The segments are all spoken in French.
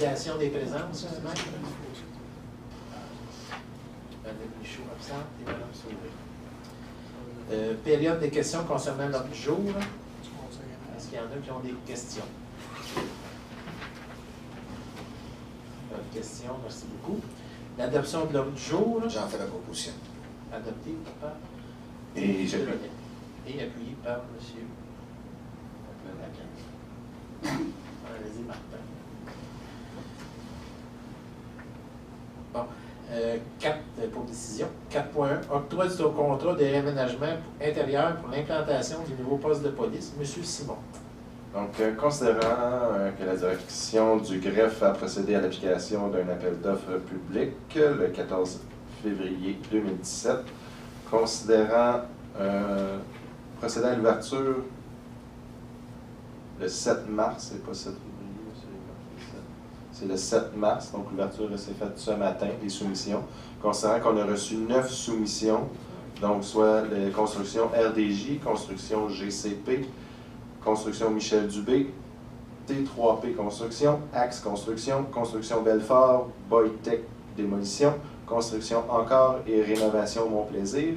validation des présences, Mme Michaud absente et Mme Sauvé. Période des questions concernant l'ordre du jour. Est-ce qu'il y en a qui ont des questions? Pas de questions, merci beaucoup. L'adoption de l'ordre du jour. J'en fais la proposition. Adopté par Et j'appuie. et appuyé par M. Allez-y, Martin. Bon. 4 pour décision. 4.1. Octroi du contrat de réaménagement intérieur pour l'implantation du nouveau poste de police. M. Simon. Donc, considérant que la direction du greffe a procédé à l'application d'un appel d'offres public le 14 février 2017, considérant procéder à l'ouverture le 7 mars, c'est pas 7 février, c'est le 7 mars, donc l'ouverture s'est faite ce matin, les soumissions. Considérant qu'on a reçu 9 soumissions, donc soit les constructions RDJ, construction GCP, construction Michel Dubé, T3P Construction, Axe Construction, construction Belfort, Boytech Démolition, construction Encore et rénovation Mon Plaisir.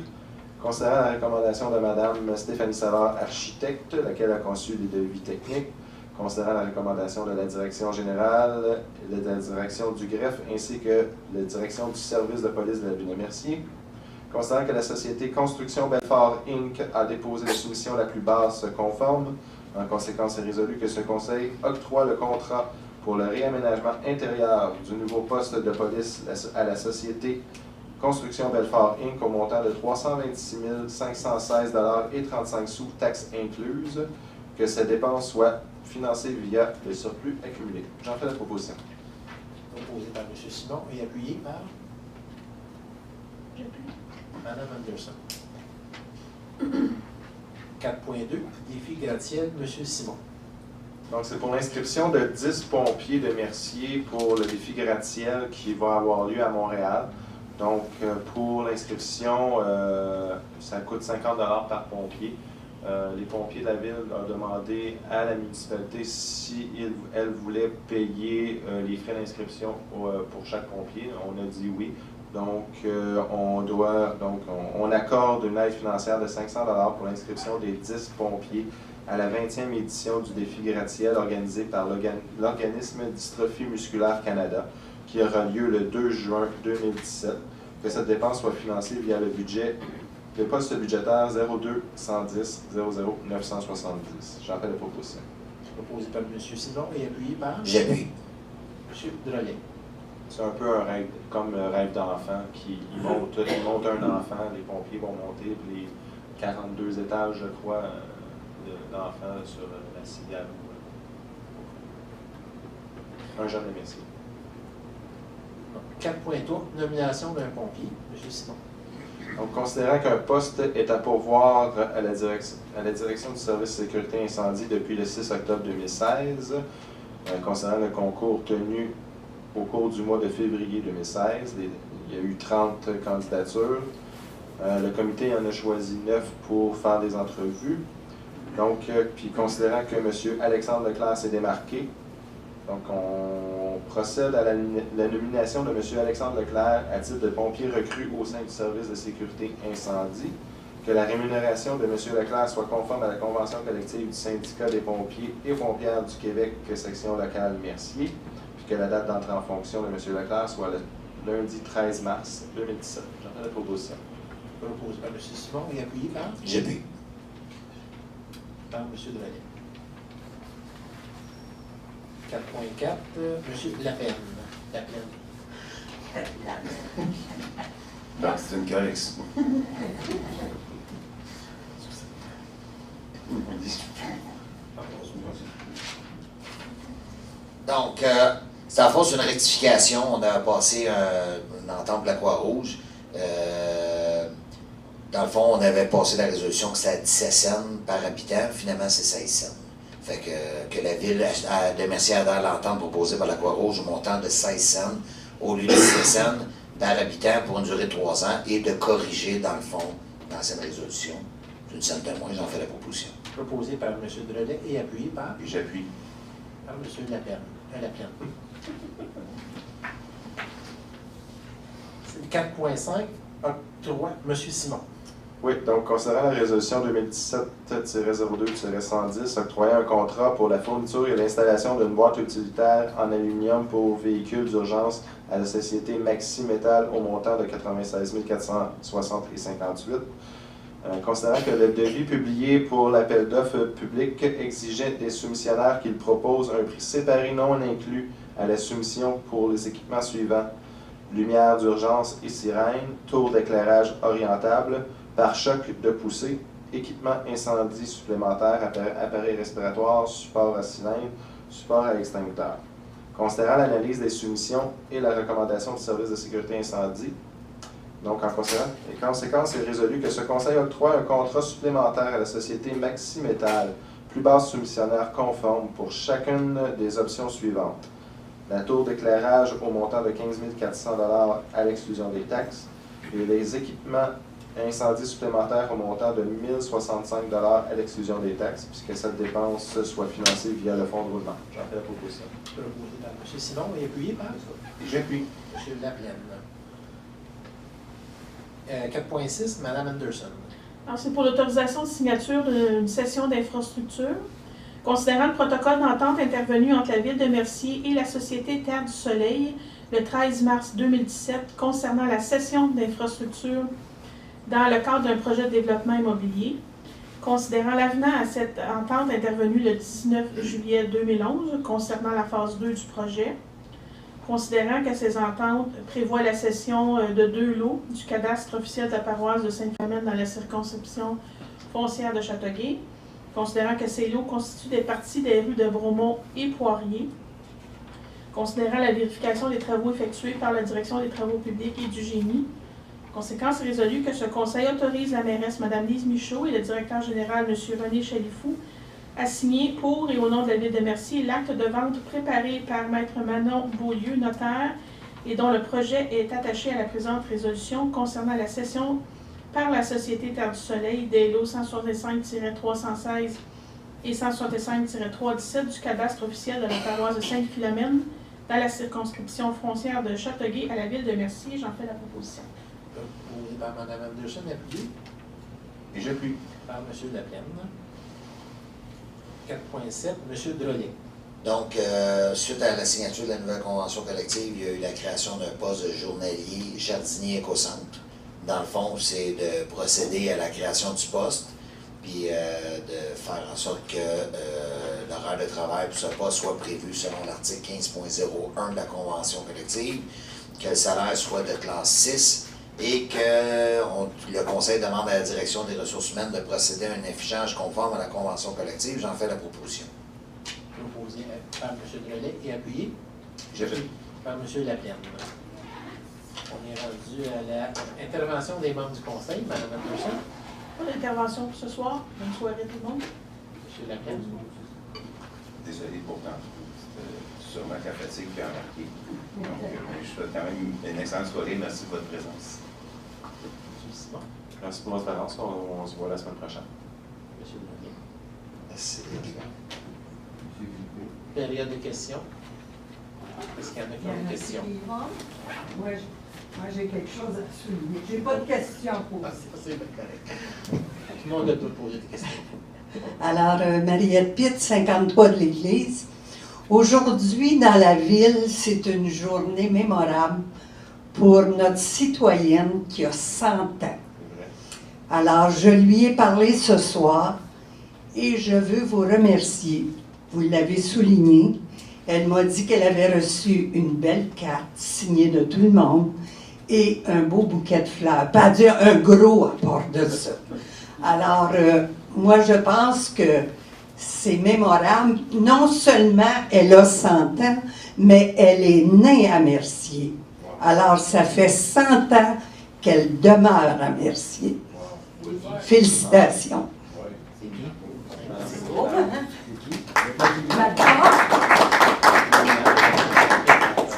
Considérant la recommandation de Mme Stéphanie Savard, architecte, laquelle a conçu les devis techniques, considérant la recommandation de la direction générale, de la direction du greffe, ainsi que la direction du service de police de la ville de Mercier, considérant que la société Construction Belfort Inc. a déposé la soumission la plus basse conforme, en conséquence, est résolu que ce conseil octroie le contrat pour le réaménagement intérieur du nouveau poste de police à la société Construction Belfort Inc. au montant de 326 516,35 $, taxes incluses, que cette dépense soit financée via le surplus accumulé. J'en fais la proposition. Proposé par M. Simon et appuyé par Mme Anderson. 4.2, défi gratte-ciel, M. Simon. Donc, c'est pour l'inscription de 10 pompiers de Mercier pour le défi gratte-ciel qui va avoir lieu à Montréal. Donc, pour l'inscription, ça coûte 50 $ par pompier. Les pompiers de la ville ont demandé à la municipalité si elle voulait payer les frais d'inscription pour chaque pompier. On a dit oui. Donc, on accorde une aide financière de 500 $ pour l'inscription des 10 pompiers à la 20e édition du défi gratte-ciel organisé par l'organisme Dystrophie musculaire Canada, qui aura lieu le 2 juin 2017, que cette dépense soit financée via le poste budgétaire 02 110 00 970. J'en fais la proposition. Proposé par M. Simon et appuyé par J'appuie. M. Drolet. C'est un peu un rêve, comme le rêve d'enfant, ils montent un enfant, les pompiers vont monter les 42 étages, je crois, d'enfants sur la cigale. Un jeune de Mercier. 4.3, nomination d'un pompier, M. Simon. Donc, considérant qu'un poste est à pourvoir à la direction du service sécurité incendie depuis le 6 octobre 2016, concernant le concours tenu au cours du mois de février 2016, il y a eu 30 candidatures. Le comité en a choisi 9 pour faire des entrevues. Donc, puis considérant que M. Alexandre Leclerc s'est démarqué, donc on procède à la nomination de M. Alexandre Leclerc à titre de pompier recru au sein du service de sécurité incendie, que la rémunération de M. Leclerc soit conforme à la convention collective du syndicat des pompiers et pompières du Québec, section locale Mercier, puis que la date d'entrée en fonction de M. Leclerc soit le lundi 13 mars 2017. J'en fais la proposition. Proposé par M. Simon et appuyé par J'appuie. Par M. Drolet. 4.4, M. Laplaine. Ben, c'est une correction. Donc, c'est en fait une rectification. On a passé une entente de la Croix-Rouge. Dans le fond, on avait passé la résolution que c'était à 17 cents par habitant. Finalement, c'est 16 cents. Fait que la ville de Mercier adhère à l'entente proposée par la Croix-Rouge au montant de 16 cents au lieu de 16 cents par habitant pour une durée de 3 ans et de corriger, dans le fond, dans cette résolution. Une scène de moins, j'en fais la proposition. Proposé par M. Drolet et appuyé par Puis j'appuie. M. Laplaine. C'est 4.5, octroi, M. Simon. Oui, donc concernant la résolution 2017-02-110, octroyant un contrat pour la fourniture et l'installation d'une boîte utilitaire en aluminium pour véhicules d'urgence à la société Maxi Métal au montant de 96 460,58. Considérant que le devis publié pour l'appel d'offres public exigeait des soumissionnaires qu'ils proposent un prix séparé non inclus à la soumission pour les équipements suivants: lumière d'urgence et sirène, tour d'éclairage orientable, pare-choc de poussée, équipement incendie supplémentaire, appareil respiratoire, support à cylindre, support à extincteur. Considérant l'analyse des soumissions et la recommandation du service de sécurité incendie, donc en conséquence, il est résolu que ce Conseil octroie un contrat supplémentaire à la société Maxi Métal, plus basse soumissionnaire conforme pour chacune des options suivantes: la tour d'éclairage au montant de 15 400 $ à l'exclusion des taxes et les équipements incendie supplémentaire au montant de 1 065 $ à l'exclusion des taxes, puisque cette dépense soit financée via le fonds de roulement. J'en fais la proposition. Proposé par M. Simon et appuyé par J'appuie. M. Laplaine. 4.6, Mme Anderson. Alors, c'est pour l'autorisation de signature d'une session d'infrastructure. Considérant le protocole d'entente intervenu entre la Ville de Mercier et la Société Terre du Soleil le 13 mars 2017 concernant la cession d'infrastructure dans le cadre d'un projet de développement immobilier. Considérant l'avenant à cette entente intervenue le 19 juillet 2011 concernant la phase 2 du projet. Considérant que ces ententes prévoient la cession de 2 lots du cadastre officiel de la paroisse de Sainte-Famenne dans la circonscription foncière de Châteauguay. Considérant que ces lots constituent des parties des rues de Bromont et Poirier. Considérant la vérification des travaux effectués par la Direction des travaux publics et du génie. Conséquence résolue que ce Conseil autorise la mairesse Mme Lise Michaud et le directeur général M. René Chalifou à signer pour et au nom de la Ville de Mercier l'acte de vente préparé par Maître Manon Beaulieu, notaire, et dont le projet est attaché à la présente résolution concernant la cession par la Société Terre du Soleil des lots 165-316 et 165-317 du cadastre officiel de la paroisse de Sainte-Philomène dans la circonscription frontière de Châteauguay à la Ville de Mercier. J'en fais la proposition. Proposé par Mme Anderson, appuyé Et j'appuie. par M. Laplaine. 4.7, M. Drolet. Donc, suite à la signature de la nouvelle convention collective, il y a eu la création d'un poste de journalier jardinier éco-centre. Dans le fond, c'est de procéder à la création du poste, puis de faire en sorte que l'horaire de travail pour ce poste soit prévu selon l'article 15.01 de la convention collective, que le salaire soit de classe 6 et que le Conseil demande à la Direction des ressources humaines de procéder à un affichage conforme à la convention collective. J'en fais la proposition. Proposé par M. Drolet et appuyé J'appuie. par M. Laplaine. On est rendu à l'intervention des membres du Conseil. Mme Anderson. Pas d'intervention pour ce soir. Bonne soirée tout le monde. M. Laplaine. Désolé pour tantôt. C'était sûrement la fatigue qui a embarqué. Donc, je souhaite quand même une excellente soirée. Merci de votre présence. M. Simon. Merci pour votre présence. On se voit la semaine prochaine. M. Drolet. Merci. Période de questions. Est-ce qu'il y en a qui ont des questions? Moi, j'ai quelque chose à souligner. J'ai pas de questions pour Ah, vous. c'est bien correct. Tout le monde a tout posé des questions. Alors, Mariette Pitt, 53 de l'Église. Aujourd'hui, dans la ville, c'est une journée mémorable pour notre citoyenne qui a 100 ans. Alors, je lui ai parlé ce soir et je veux vous remercier. Vous l'avez souligné. Elle m'a dit qu'elle avait reçu une belle carte signée de tout le monde et un beau bouquet de fleurs. Pas dire un gros apport de ça. Alors, moi, je pense que c'est mémorable. Non seulement elle a 100 ans, mais elle est née à Mercier. Alors, ça fait 100 ans qu'elle demeure à Mercier. Félicitations. C'est bien. C'est beau, hein? Maintenant,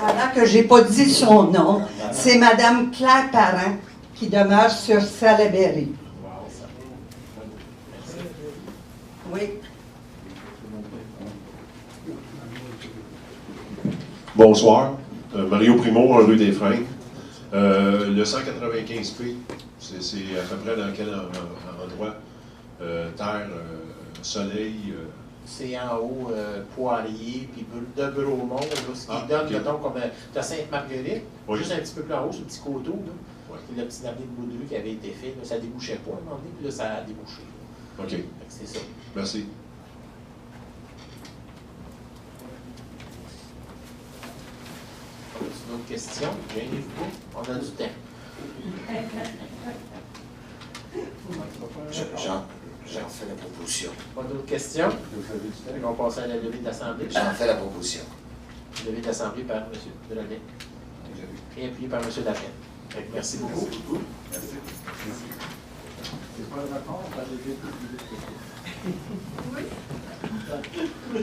alors que je n'ai pas dit son nom, c'est Mme Claire Parent qui demeure sur Salaberry. Oui. Bonsoir. Mario Primo, rue des Freins. Le 195P, c'est à peu près dans quel endroit? Terre, soleil? C'est en haut, Poirier, puis de Bromont, là, ce qui donne, ok. mettons, comme de Sainte-Marguerite, Oui. juste un petit peu plus en haut, ce petit coteau, là. Ouais. C'est le petit navire de Boudru qui avait été fait, là, ça débouchait pas à un moment donné, puis là, ça a débouché. Là. OK. Fait que c'est ça. Merci. As-tu d'autres questions? Gênez-vous pas, on a du temps. J'en fais la proposition. Pas d'autres questions? On va passer à la levée de l'Assemblée. J'en fais la proposition. Levée de l'Assemblée par M. Delaney. Et appuyé par M. Lapin. Fait que merci beaucoup. Merci. C'est pas le rapport, on va lever tout le